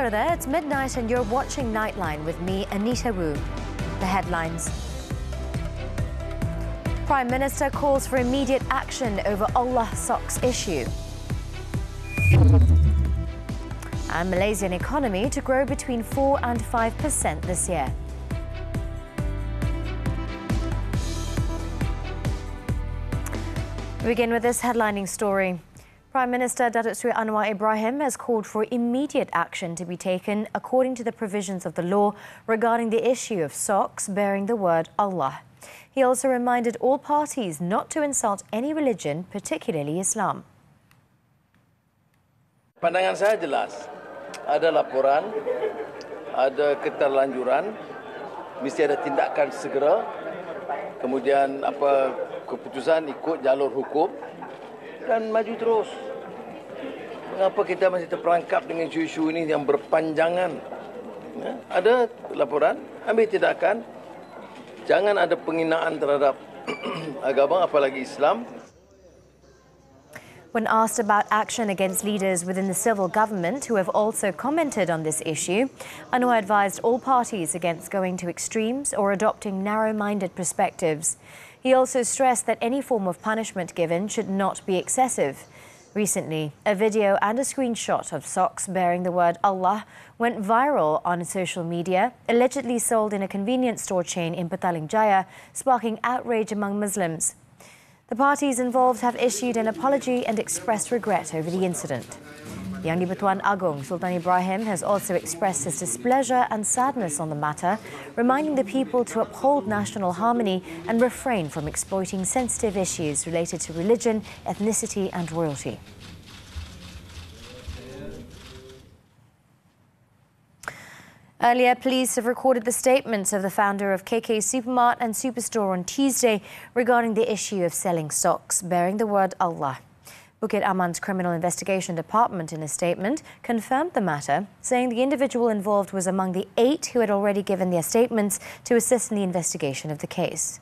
Hello there, it's midnight and you're watching Nightline with me, Anita. The headlines. Prime Minister calls for immediate action over Allah socks issue. And Malaysian economy to grow between 4 and 5% this year. We begin with this headlining story. Prime Minister Datuk Seri Anwar Ibrahim has called for immediate action to be taken according to the provisions of the law regarding the issue of socks bearing the word Allah. He also reminded all parties not to insult any religion, particularly Islam. Pandangan saya jelas, ada laporan, ada keterlanjuran, mesti ada tindakan segera, kemudian keputusan ikut jalur hukum dan maju terus. Mengapa kita masih terperangkap dengan isu-isu ini yang berpanjangan? Ada laporan, ambil tindakan. Jangan ada penghinaan terhadap agama, apalagi Islam. When asked about action against leaders within the civil government who have also commented on this issue, Anwar advised all parties against going to extremes or adopting narrow-minded perspectives. He also stressed that any form of punishment given should not be excessive. Recently, a video and a screenshot of socks bearing the word Allah went viral on social media, allegedly sold in a convenience store chain in Petaling Jaya, sparking outrage among Muslims. The parties involved have issued an apology and expressed regret over the incident. Yang di-Pertuan Agong Sultan Ibrahim has also expressed his displeasure and sadness on the matter, reminding the people to uphold national harmony and refrain from exploiting sensitive issues related to religion, ethnicity and royalty. Earlier, police have recorded the statements of the founder of KK Supermart and Superstore on Tuesday regarding the issue of selling socks bearing the word Allah. Bukit Aman's Criminal Investigation Department, in a statement, confirmed the matter, saying the individual involved was among the 8 who had already given their statements to assist in the investigation of the case.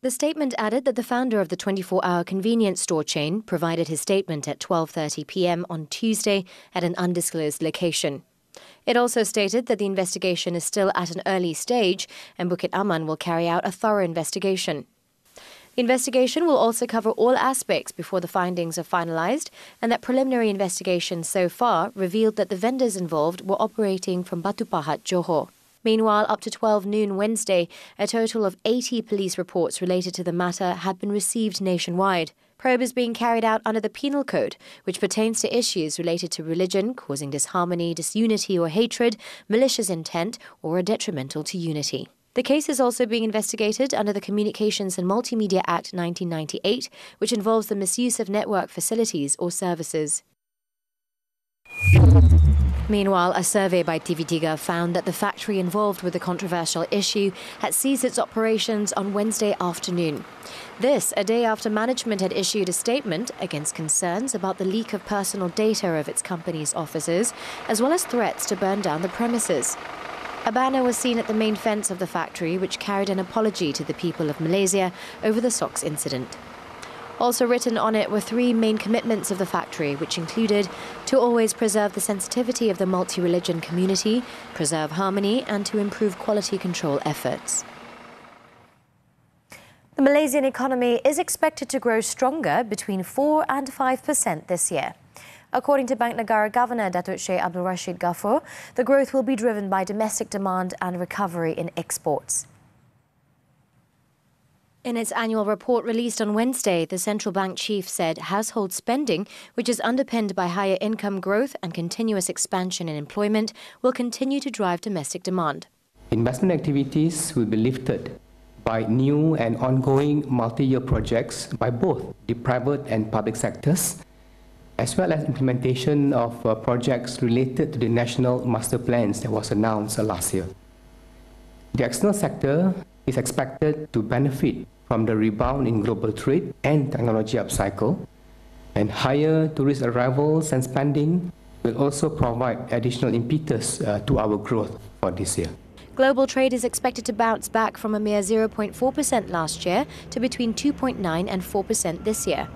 The statement added that the founder of the 24-hour convenience store chain provided his statement at 12:30 p.m. on Tuesday at an undisclosed location. It also stated that the investigation is still at an early stage and Bukit Aman will carry out a thorough investigation. The investigation will also cover all aspects before the findings are finalised, and that preliminary investigations so far revealed that the vendors involved were operating from Batu Pahat, Johor. Meanwhile, up to 12 noon Wednesday, a total of 80 police reports related to the matter had been received nationwide. Probe is being carried out under the Penal Code, which pertains to issues related to religion, causing disharmony, disunity or hatred, malicious intent, or are detrimental to unity. The case is also being investigated under the Communications and Multimedia Act 1998, which involves the misuse of network facilities or services. Meanwhile, a survey by TV3 found that the factory involved with the controversial issue had ceased its operations on Wednesday afternoon. This, a day after management had issued a statement against concerns about the leak of personal data of its company's officers, as well as threats to burn down the premises. A banner was seen at the main fence of the factory, which carried an apology to the people of Malaysia over the socks incident. Also written on it were 3 main commitments of the factory, which included to always preserve the sensitivity of the multi-religion community, preserve harmony, and to improve quality control efforts. The Malaysian economy is expected to grow stronger between 4 and 5% this year. According to Bank Negara Governor Datuk Sheikh Abdul Rashid Ghaffur, the growth will be driven by domestic demand and recovery in exports. In its annual report released on Wednesday, the central bank chief said household spending, which is underpinned by higher income growth and continuous expansion in employment, will continue to drive domestic demand. Investment activities will be lifted by new and ongoing multi-year projects by both the private and public sectors, as well as implementation of projects related to the national master plans that was announced last year. The external sector is expected to benefit from the rebound in global trade and technology upcycle, and higher tourist arrivals and spending will also provide additional impetus to our growth for this year. Global trade is expected to bounce back from a mere 0.4% last year to between 2.9% and 4% this year.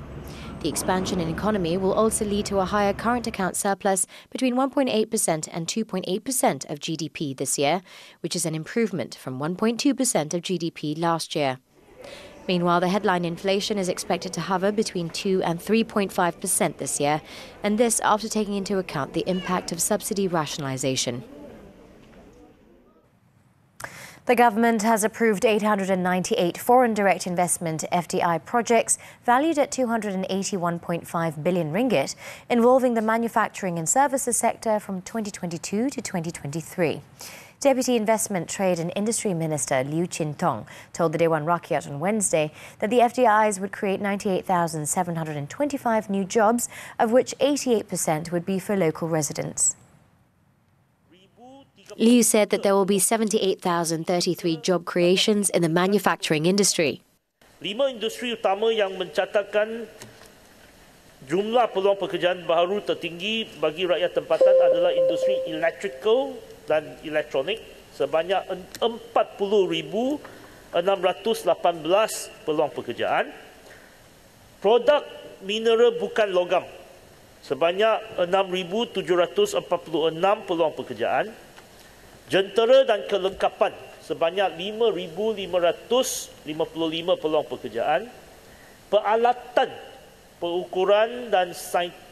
The expansion in economy will also lead to a higher current account surplus between 1.8% and 2.8% of GDP this year, which is an improvement from 1.2% of GDP last year. Meanwhile, the headline inflation is expected to hover between 2 and 3.5% this year, and this after taking into account the impact of subsidy rationalisation. The government has approved 898 foreign direct investment FDI projects valued at 281.5 billion ringgit, involving the manufacturing and services sector from 2022 to 2023. Deputy Investment, Trade and Industry Minister Liu Chin-tong told the Dewan Rakyat on Wednesday that the FDIs would create 98,725 new jobs, of which 88% would be for local residents. Liu said that there will be 78,033 job creations in the manufacturing industry. 5 industri utama yang mencatatkan jumlah peluang pekerjaan baru tertinggi bagi rakyat tempatan adalah industri electrical dan elektronik sebanyak 40,618 peluang pekerjaan. Produk mineral bukan logam sebanyak 6,746 peluang pekerjaan. Jentera dan kelengkapan sebanyak 5,555 peluang pekerjaan. Peralatan pengukuran dan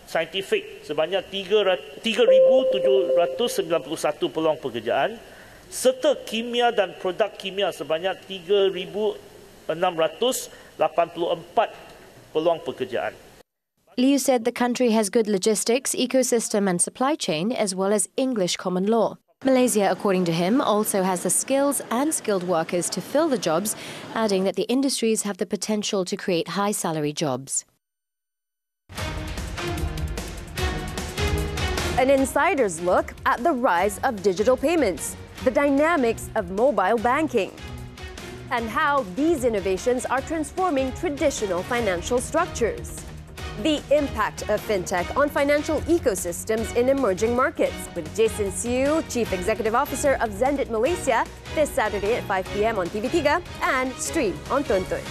saintifik sebanyak 3,791 peluang pekerjaan, serta kimia dan produk kimia sebanyak 3,684 peluang pekerjaan. Liu said the country has good logistics, ecosystem and supply chain, as well as English common law. Malaysia, according to him, also has the skills and skilled workers to fill the jobs, adding that the industries have the potential to create high-salary jobs. An insider's look at the rise of digital payments, the dynamics of mobile banking, and how these innovations are transforming traditional financial structures. The impact of fintech on financial ecosystems in emerging markets with Jason Siu, Chief Executive Officer of Zendit Malaysia, this Saturday at 5 p.m. on TV3 and stream on Tonton.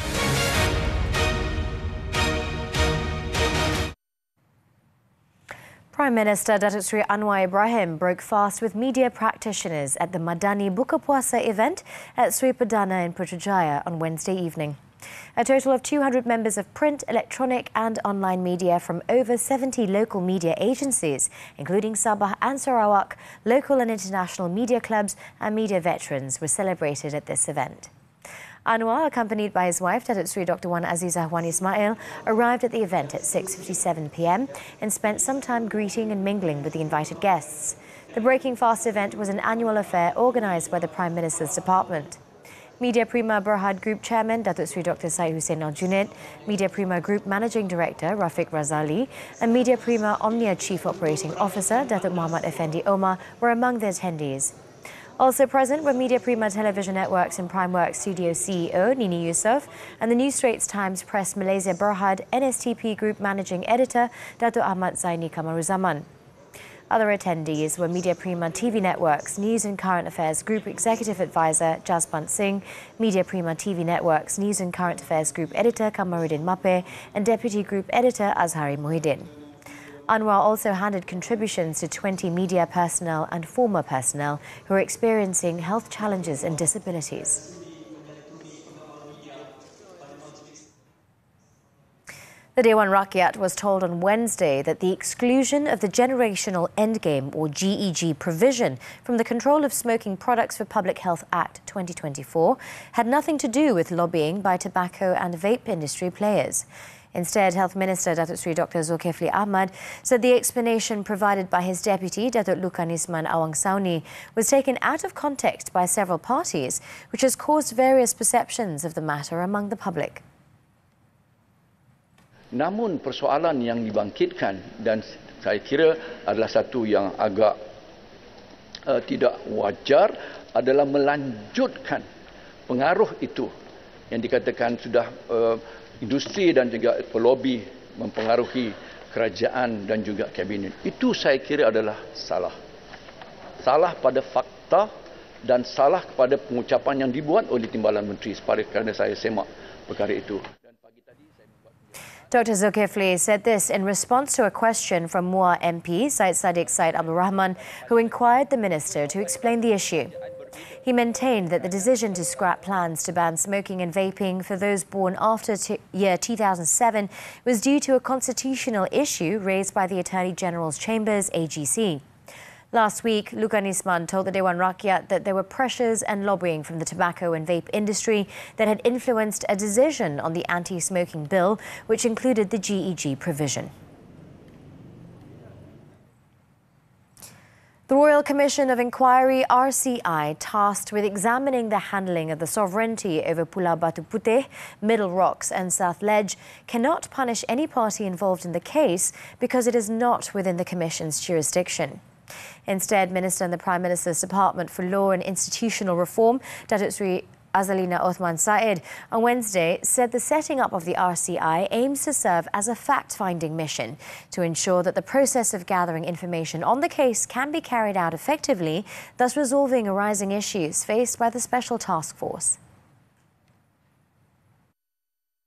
Prime Minister Datuk Seri Anwar Ibrahim broke fast with media practitioners at the Madani Buka Puasa event at Sri Perdana in Putrajaya on Wednesday evening. A total of 200 members of print, electronic and online media from over 70 local media agencies, including Sabah and Sarawak, local and international media clubs and media veterans, were celebrated at this event. Anwar, accompanied by his wife, Datuk Seri Dr. Wan Azizah Wan Ismail, arrived at the event at 6:57 p.m. and spent some time greeting and mingling with the invited guests. The Breaking Fast event was an annual affair organised by the Prime Minister's department. Media Prima Berhad Group Chairman Datuk Seri Dr. Syed Hussein Al-Junid, Media Prima Group Managing Director Rafiq Razali and Media Prima Omnia Chief Operating Officer Datuk Muhammad Effendi Omar were among the attendees. Also present were Media Prima Television Networks and Primeworks Studio CEO Nini Yusof and the New Straits Times Press Malaysia Berhad NSTP Group Managing Editor Datuk Ahmad Zaini Kamaruzaman. Other attendees were Media Prima TV Networks News and Current Affairs Group Executive Advisor Jaspant Singh, Media Prima TV Networks News and Current Affairs Group Editor Kamaruddin Mape and Deputy Group Editor Azhari Muhyiddin. Anwar also handed contributions to 20 media personnel and former personnel who are experiencing health challenges and disabilities. The Dewan Rakyat was told on Wednesday that the exclusion of the Generational Endgame or GEG provision from the Control of Smoking Products for Public Health Act 2024 had nothing to do with lobbying by tobacco and vape industry players. Instead, Health Minister Datuk Seri Dr. Zulkifli Ahmad said the explanation provided by his deputy, Datuk Lukanisman Awang Sauni, was taken out of context by several parties, which has caused various perceptions of the matter among the public. Namun persoalan yang dibangkitkan dan saya kira adalah satu yang agak tidak wajar adalah melanjutkan pengaruh itu yang dikatakan sudah industri dan juga pelobi mempengaruhi kerajaan dan juga kabinet. Itu saya kira adalah salah. Salah pada fakta dan salah kepada pengucapan yang dibuat oleh Timbalan Menteri kerana saya semak perkara itu. Dr. Zulkifli said this in response to a question from Muar MP Syed Sadiq Syed Abdul Rahman, who inquired the minister to explain the issue. He maintained that the decision to scrap plans to ban smoking and vaping for those born after year 2007 was due to a constitutional issue raised by the Attorney General's Chambers, AGC. Last week, Lukanisman told the Dewan Rakyat that there were pressures and lobbying from the tobacco and vape industry that had influenced a decision on the anti-smoking bill, which included the GEG provision. The Royal Commission of Inquiry, RCI, tasked with examining the handling of the sovereignty over Pulau Batu Putih, Middle Rocks and South Ledge, cannot punish any party involved in the case because it is not within the Commission's jurisdiction. Instead, Minister in the Prime Minister's Department for Law and Institutional Reform, Datuk Sri Azalina Othman Said, on Wednesday said the setting up of the RCI aims to serve as a fact-finding mission to ensure that the process of gathering information on the case can be carried out effectively, thus resolving arising issues faced by the Special Task Force.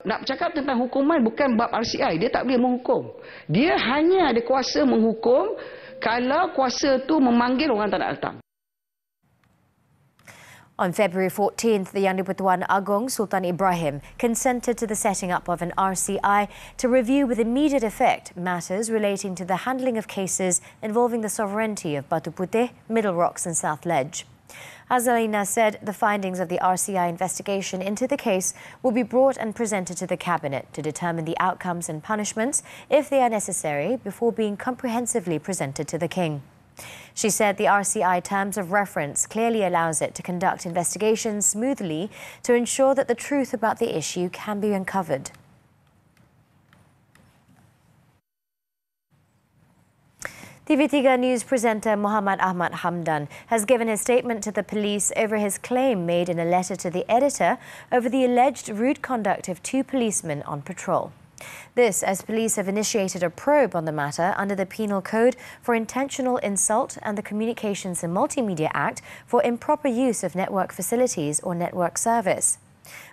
Nak bercakap tentang hukuman bukan bab RCI, dia tak boleh menghukum. Dia hanya ada kuasa menghukum kalau kuasa itu memanggil orang tak nak datang. On February 14th, the Yang di-Pertuan Agong Sultan Ibrahim consented to the setting up of an RCI to review with immediate effect matters relating to the handling of cases involving the sovereignty of Batu Putih, Middle Rocks and South Ledge. Azalina said the findings of the RCI investigation into the case will be brought and presented to the Cabinet to determine the outcomes and punishments, if they are necessary, before being comprehensively presented to the King. She said the RCI terms of reference clearly allows it to conduct investigations smoothly to ensure that the truth about the issue can be uncovered. TV3 News presenter Muhammad Ahmad Hamdan has given his statement to the police over his claim made in a letter to the editor over the alleged rude conduct of two policemen on patrol. This as police have initiated a probe on the matter under the Penal Code for intentional insult and the Communications and Multimedia Act for improper use of network facilities or network service.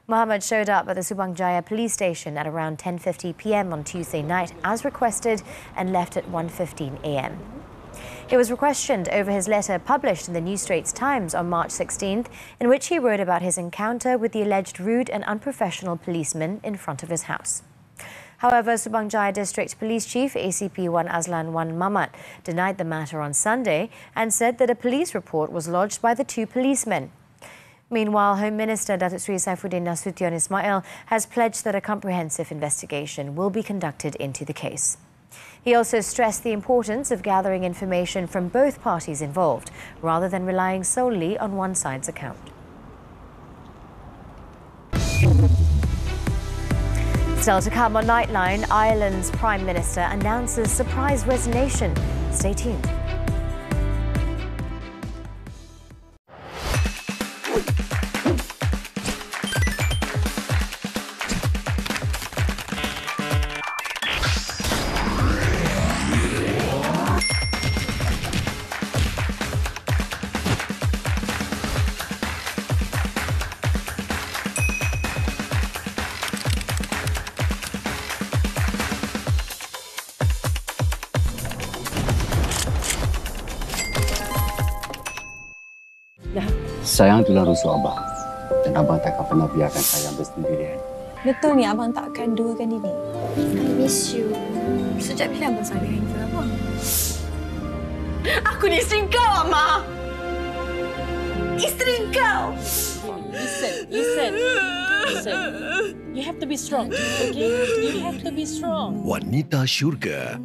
Muhammad showed up at the Subang Jaya police station at around 10:50 p.m. on Tuesday night as requested and left at 1:15 a.m. He was questioned over his letter published in the New Straits Times on March 16th, in which he wrote about his encounter with the alleged rude and unprofessional policeman in front of his house. However, Subang Jaya District Police Chief ACP Wan Azlan Wan Mamat denied the matter on Sunday and said that a police report was lodged by the two policemen. Meanwhile, Home Minister Datuk Sri Saifuddin Nasution Ismail has pledged that a comprehensive investigation will be conducted into the case. He also stressed the importance of gathering information from both parties involved, rather than relying solely on one side's account. Still to come on Nightline, Ireland's Prime Minister announces surprise resignation. Stay tuned. Sayang tulang rusuk abang. Dan abang takkan pernah biarkan sayang bersendirian. Betul ni abang takkan duakan diri. I miss you. Sejak bila abang sayang handphone abang? Aku ni isteri kau, Amma! Isteri kau! Listen. You have to be strong, okay? You have to be strong. Wanita Syurga.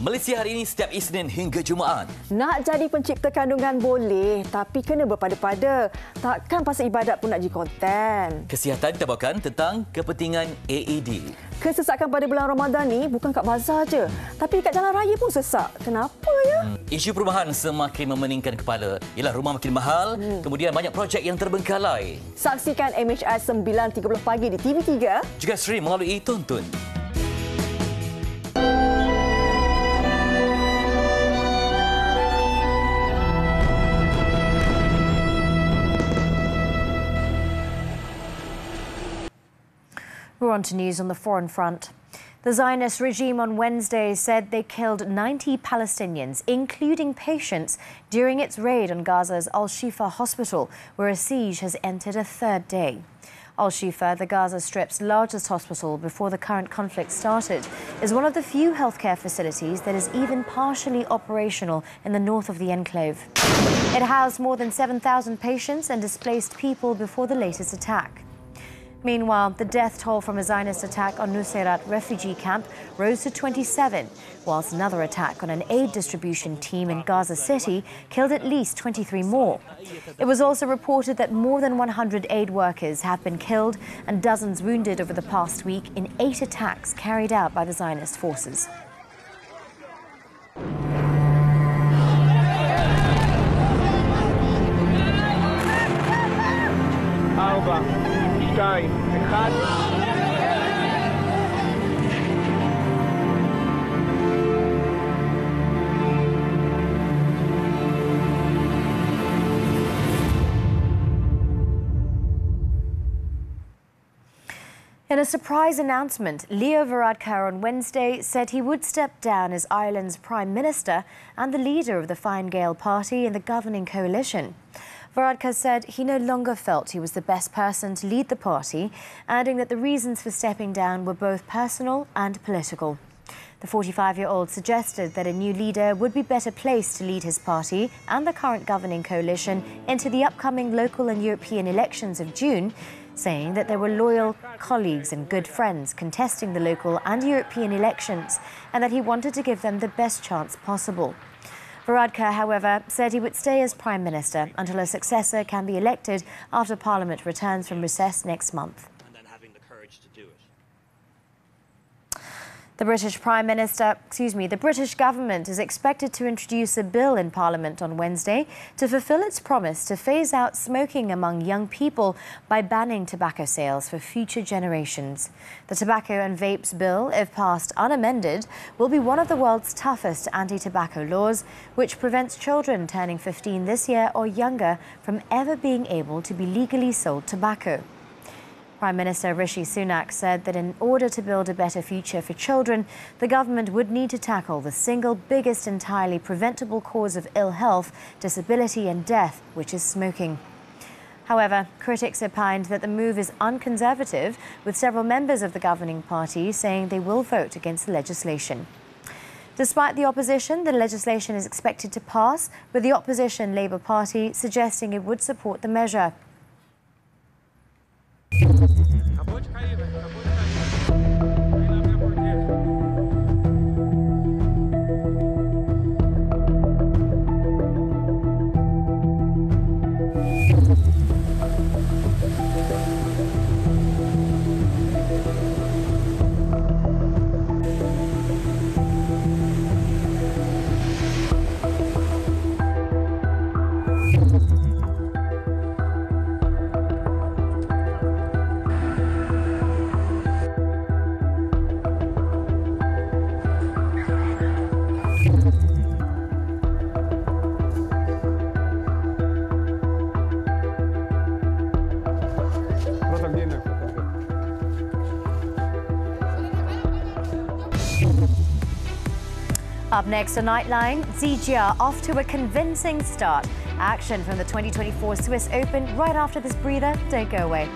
Malaysia hari ini setiap Isnin hingga Jumaat. Nak jadi pencipta kandungan boleh, tapi kena berpada-pada. Takkan pasal ibadat pun nak jadi konten. Kesihatan kita bawakan tentang kepentingan AED. Kesesakan pada bulan Ramadan ni bukan kat bazar je, tapi kat jalan raya pun sesak. Kenapa ya? Isu perubahan semakin memeningkan kepala. Ialah rumah makin mahal, kemudian banyak projek yang terbengkalai. Saksikan MHI 9.30 pagi di TV3. Juga stream melalui Tonton. We're on to news on the foreign front. The Zionist regime on Wednesday said they killed 90 Palestinians, including patients, during its raid on Gaza's Al-Shifa hospital, where a siege has entered a third day. Al-Shifa, the Gaza Strip's largest hospital before the current conflict started, is one of the few healthcare facilities that is even partially operational in the north of the enclave. It housed more than 7,000 patients and displaced people before the latest attack. Meanwhile, the death toll from a Zionist attack on Nuseirat refugee camp rose to 27, whilst another attack on an aid distribution team in Gaza City killed at least 23 more. It was also reported that more than 100 aid workers have been killed and dozens wounded over the past week in 8 attacks carried out by the Zionist forces. In a surprise announcement, Leo Varadkar on Wednesday said he would step down as Ireland's Prime Minister and the leader of the Fine Gael party in the governing coalition. Varadkar said he no longer felt he was the best person to lead the party, adding that the reasons for stepping down were both personal and political. The 45-year-old suggested that a new leader would be better placed to lead his party and the current governing coalition into the upcoming local and European elections of June, saying that there were loyal colleagues and good friends contesting the local and European elections and that he wanted to give them the best chance possible. Varadkar, however, said he would stay as Prime Minister until a successor can be elected after Parliament returns from recess next month. The British government is expected to introduce a bill in Parliament on Wednesday to fulfill its promise to phase out smoking among young people by banning tobacco sales for future generations. The Tobacco and Vapes Bill, if passed unamended, will be one of the world's toughest anti-tobacco laws, which prevents children turning 15 this year or younger from ever being able to be legally sold tobacco. Prime Minister Rishi Sunak said that in order to build a better future for children, the government would need to tackle the single biggest entirely preventable cause of ill health, disability and death, which is smoking. However, critics opined that the move is unconservative, with several members of the governing party saying they will vote against the legislation. Despite the opposition, the legislation is expected to pass, with the opposition Labour Party suggesting it would support the measure. Up next on Nightline, Zijia off to a convincing start. Action from the 2024 Swiss Open right after this breather. Don't go away.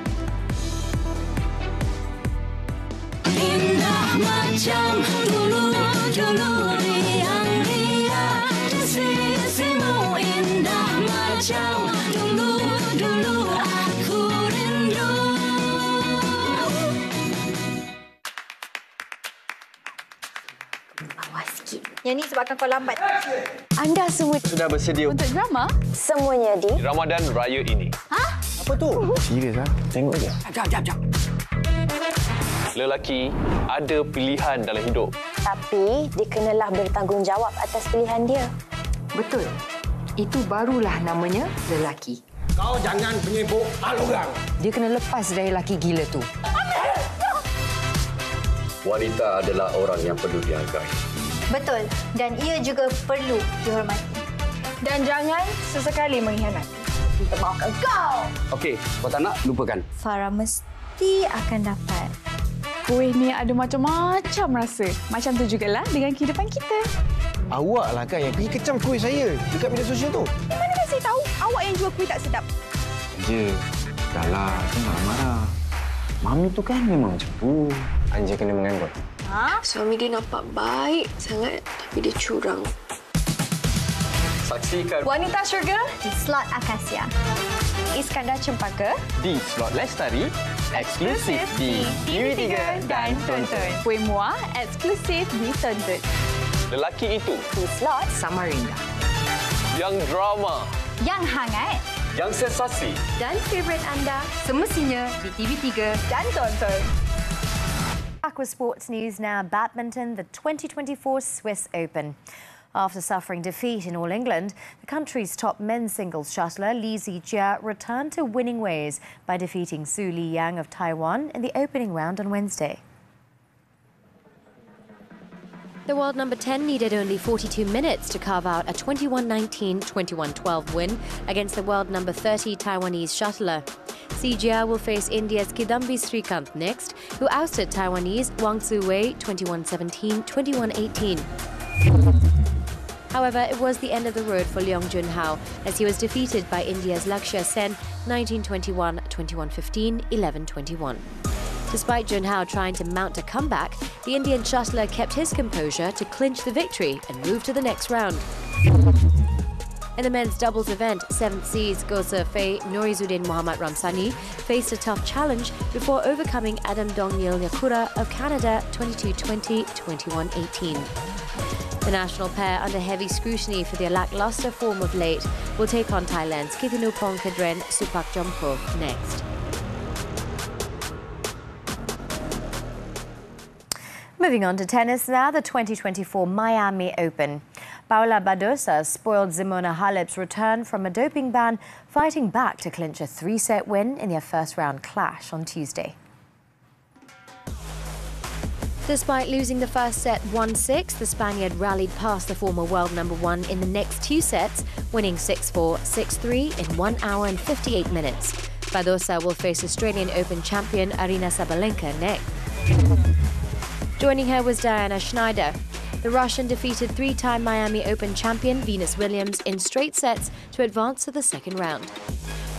Yang ni sebabkan kau lambat. Anda semua sudah bersedia untuk drama? Semuanya di Ramadan Raya ini. Ha? Apa tu? Serius ah? Tengok je. Jap. Lelaki ada pilihan dalam hidup. Tapi dia kenalah bertanggungjawab atas pilihan dia. Betul. Itu barulah namanya lelaki. Kau jangan penyibuk hal orang. Dia kena lepas dari lelaki gila tu. Wanita adalah orang yang perlu dihargai. Betul. Dan ia juga perlu dihormati. Dan jangan sesekali mengkhianati. Kita maafkan kau. Okey, kau tak nak, lupakan. Farah mesti akan dapat Kuih ni ada macam-macam rasa. Macam tu jugalah dengan kehidupan kita. Awak lah kan yang pergi kecam kuih saya dekat media sosial tu. Mana kan saya tahu awak yang jual kuih tak sedap? Anja, dah lah, jangan marah. Mami tu kan memang macam tu. Anja kena menganggut. Suami dia nampak baik sangat tapi dia curang. Saksikan Wanita Syurga di slot Akasia. Iskandar Cempaka di slot Lestari, eksklusif di TV3 dan Tonton. Kuih Muar eksklusif di Tonton. Lelaki itu Di slot Samarinda. yang drama, Yang hangat yang sensasi. Dan favourite anda semestinya di TV3 dan Tonton. Aqua Sports News now. Badminton, the 2024 Swiss Open. After suffering defeat in All England, the country's top men's singles shuttler Li Zijia returned to winning ways by defeating Su Liyang of Taiwan in the opening round on Wednesday. The world number 10 needed only 42 minutes to carve out a 21-19, 21-12 win against the world number 30 Taiwanese shuttler. Zijia will face India's Kidambi Srikanth next, who ousted Taiwanese Wang Zuwei 21-17, 21-18. However, it was the end of the road for Leong Junhao as he was defeated by India's Lakshya Sen 19-21, 21-15, 11-21. Despite Junhao trying to mount a comeback, the Indian shuttler kept his composure to clinch the victory and move to the next round. In the men's doubles event, 7th seeds Goh Se Fei, Norizuddin Mohammad Ramsani faced a tough challenge before overcoming Adam Dongyil Yakura of Canada 22-20, 21-18. The national pair, under heavy scrutiny for their lacklustre form of late, will take on Thailand's Kithanupong Kadren Supak Jompo next. Moving on to tennis now, the 2024 Miami Open. Paula Badosa spoiled Simona Halep's return from a doping ban, fighting back to clinch a 3-set win in their first-round clash on Tuesday. Despite losing the first set 1-6, the Spaniard rallied past the former world number 1 in the next 2 sets, winning 6-4, 6-3 in 1 hour and 58 minutes. Badosa will face Australian Open champion Aryna Sabalenka next. Joining her was Diana Schneider. The Russian defeated 3-time Miami Open champion Venus Williams in straight sets to advance to the second round.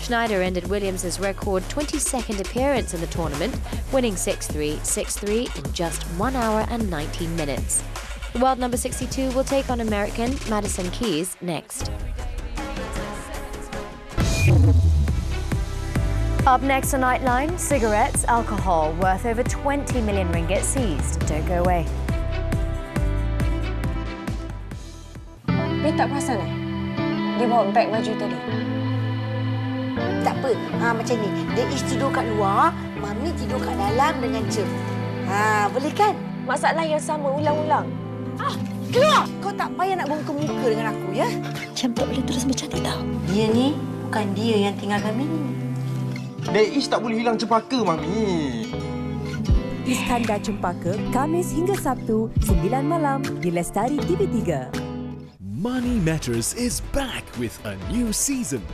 Schneider ended Williams' record 22nd appearance in the tournament, winning 6-3, 6-3 in just 1 hour and 19 minutes. The world number 62 will take on American Madison Keys next. Up next on Nightline, cigarettes, alcohol worth over 20 million ringgit seized. Don't go away. Dia tak perasan Dia bawa beg baju tadi. Tak apa, macam ni. Dia tidur kat luar, Mami tidur kat dalam dengan Cem. Boleh kan? Masalah yang sama ulang-ulang. Keluar! Kau tak payah nak bongkar muka dengan aku, ya? Cem tak boleh terus bercantik tau. Dia ni bukan dia yang tinggal kami ni. Daish tak boleh hilang cempaka, Mami. Iskandar Cempaka, Khamis hingga Sabtu, 9 malam di Lestari TV3. Money Matters is back with a new season.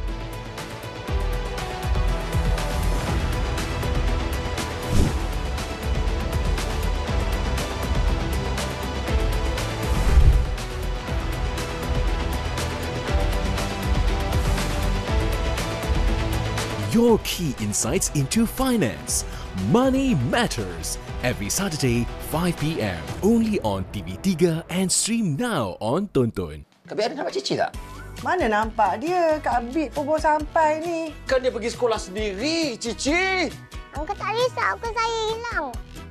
Your key insights into finance. Money Matters. Every Saturday, 5 p.m. Only on TV3 and stream now on Tonton. Kak Bik ada nampak Cici tak? Mana nampak dia? Kak Bik pun baru sampai ni. Kan dia pergi sekolah sendiri, Cici. Angkat tak risau ke saya hilang?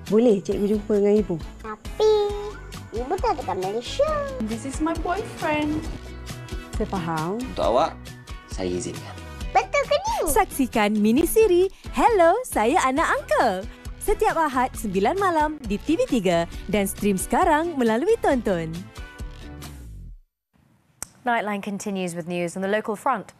Boleh cikgu jumpa dengan ibu. Tapi, ibu tak dekat Malaysia. This is my boyfriend. Saya faham. Untuk awak, saya izinkan. Betul ke ni? Saksikan mini-siri Hello, Saya Anak Uncle. Setiap Ahad 9 malam di TV3 dan stream sekarang melalui Tonton. Nightline continues with news on the local front.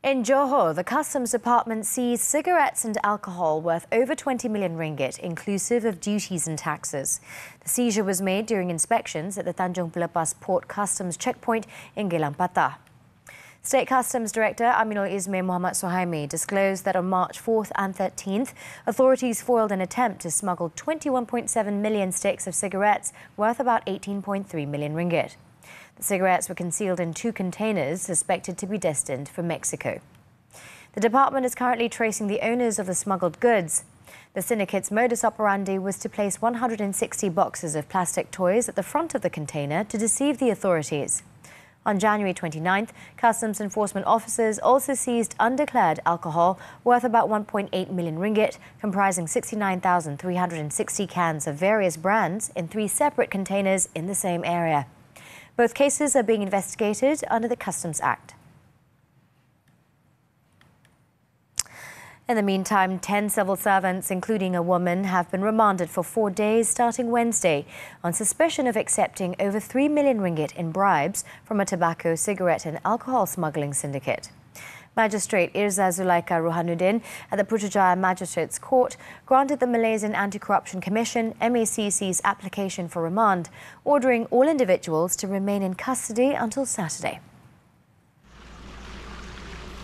In Johor, the Customs Department seized cigarettes and alcohol worth over 20 million ringgit, inclusive of duties and taxes. The seizure was made during inspections at the Tanjung Pelepas Port Customs checkpoint in Geylang Patah. State Customs Director Aminul Izmir Muhammad Suhaimi disclosed that on March 4th and 13th, authorities foiled an attempt to smuggle 21.7 million sticks of cigarettes worth about 18.3 million ringgit. The cigarettes were concealed in 2 containers suspected to be destined for Mexico. The department is currently tracing the owners of the smuggled goods. The syndicate's modus operandi was to place 160 boxes of plastic toys at the front of the container to deceive the authorities. On January 29th, customs enforcement officers also seized undeclared alcohol worth about 1.8 million ringgit, comprising 69,360 cans of various brands in 3 separate containers in the same area. Both cases are being investigated under the Customs Act. In the meantime, 10 civil servants, including a woman, have been remanded for 4 days starting Wednesday on suspicion of accepting over 3 million ringgit in bribes from a tobacco, cigarette and alcohol smuggling syndicate. Magistrate Irza Zulaika Ruhanuddin at the Putrajaya Magistrates Court granted the Malaysian Anti-Corruption Commission MACC's application for remand, ordering all individuals to remain in custody until Saturday.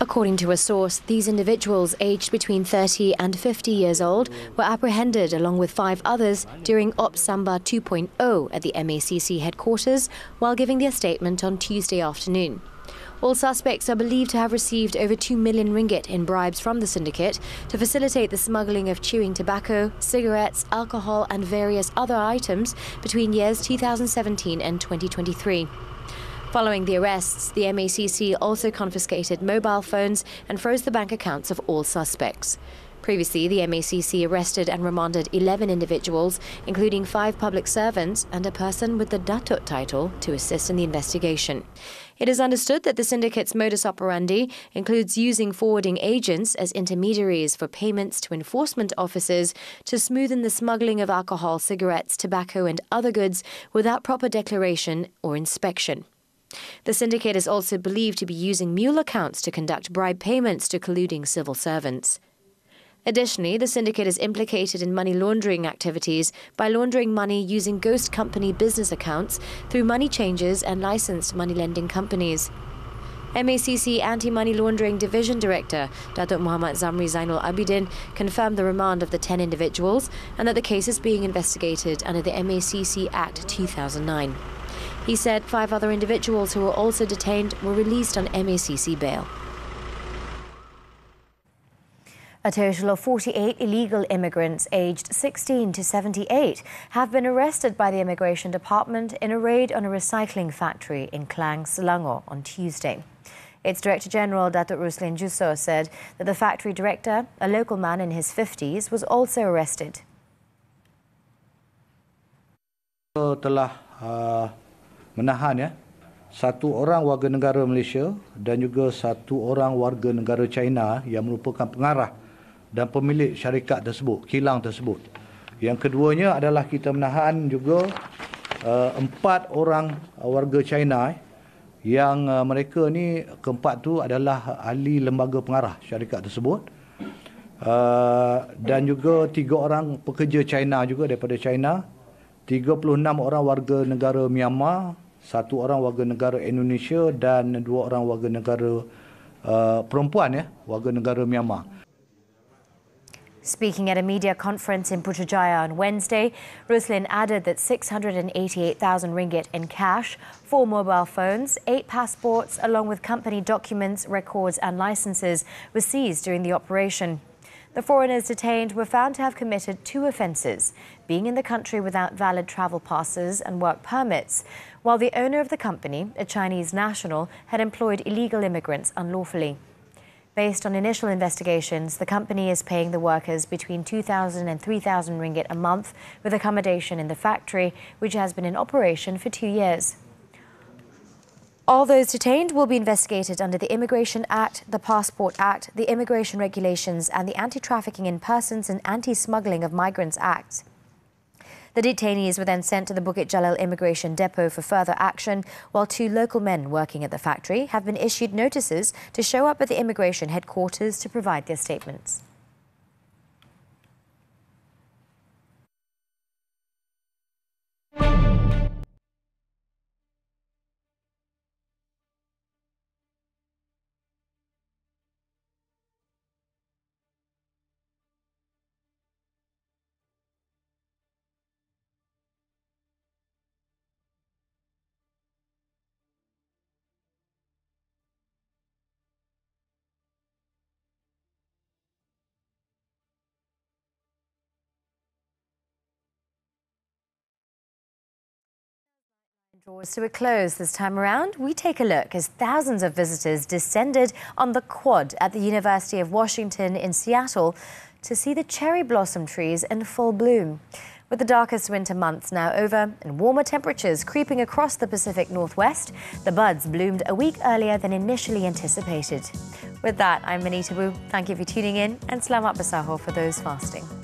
According to a source, these individuals aged between 30 and 50 years old were apprehended along with 5 others during Ops Samba 2.0 at the MACC headquarters while giving their statement on Tuesday afternoon. All suspects are believed to have received over 2 million ringgit in bribes from the syndicate to facilitate the smuggling of chewing tobacco, cigarettes, alcohol and various other items between years 2017 and 2023. Following the arrests, the MACC also confiscated mobile phones and froze the bank accounts of all suspects. Previously, the MACC arrested and remanded 11 individuals, including 5 public servants and a person with the Datuk title to assist in the investigation. It is understood that the syndicate's modus operandi includes using forwarding agents as intermediaries for payments to enforcement officers to smoothen the smuggling of alcohol, cigarettes, tobacco and other goods without proper declaration or inspection. The syndicate is also believed to be using mule accounts to conduct bribe payments to colluding civil servants. Additionally, the syndicate is implicated in money laundering activities by laundering money using ghost company business accounts through money changers and licensed money lending companies. MACC Anti-Money Laundering Division Director Datuk Muhammad Zamri Zainul Abidin confirmed the remand of the 10 individuals and that the case is being investigated under the MACC Act 2009. He said 5 other individuals who were also detained were released on MACC bail. A total of 48 illegal immigrants aged 16 to 78 have been arrested by the Immigration Department in a raid on a recycling factory in Klang, Selangor on Tuesday. Its Director General, Datuk Ruslan Jusso, said that the factory director, a local man in his 50s, was also arrested. Menahan satu orang warga negara Malaysia dan juga satu orang warga negara China yang merupakan pengarah dan pemilik syarikat tersebut, kilang tersebut. Yang keduanya adalah kita menahan juga 4 orang warga China yang mereka ni keempat tu adalah ahli lembaga pengarah syarikat tersebut. Dan juga 3 orang pekerja China juga daripada China, 36 orang warga negara Myanmar, 1 orang warga negara Indonesia dan 2 orang warga negara perempuan warga negara Myanmar. Speaking at a media conference in Putrajaya on Wednesday, Ruslan added that 688,000 ringgit in cash, 4 mobile phones, 8 passports, along with company documents, records and licenses were seized during the operation. The foreigners detained were found to have committed 2 offences, being in the country without valid travel passes and work permits, while the owner of the company, a Chinese national, had employed illegal immigrants unlawfully. Based on initial investigations, the company is paying the workers between 2,000 and 3,000 ringgit a month with accommodation in the factory, which has been in operation for 2 years. All those detained will be investigated under the Immigration Act, the Passport Act, the Immigration Regulations and the Anti-Trafficking in Persons and Anti-Smuggling of Migrants Act. The detainees were then sent to the Bukit Jalil Immigration Depot for further action, while 2 local men working at the factory have been issued notices to show up at the immigration headquarters to provide their statements. Draws to a close this time around, we take a look as thousands of visitors descended on the quad at the University of Washington in Seattle to see the cherry blossom trees in full bloom. With the darkest winter months now over and warmer temperatures creeping across the Pacific Northwest, the buds bloomed a week earlier than initially anticipated. With that, I'm Anita. Thank you for tuning in and Selamat Bersahur for those fasting.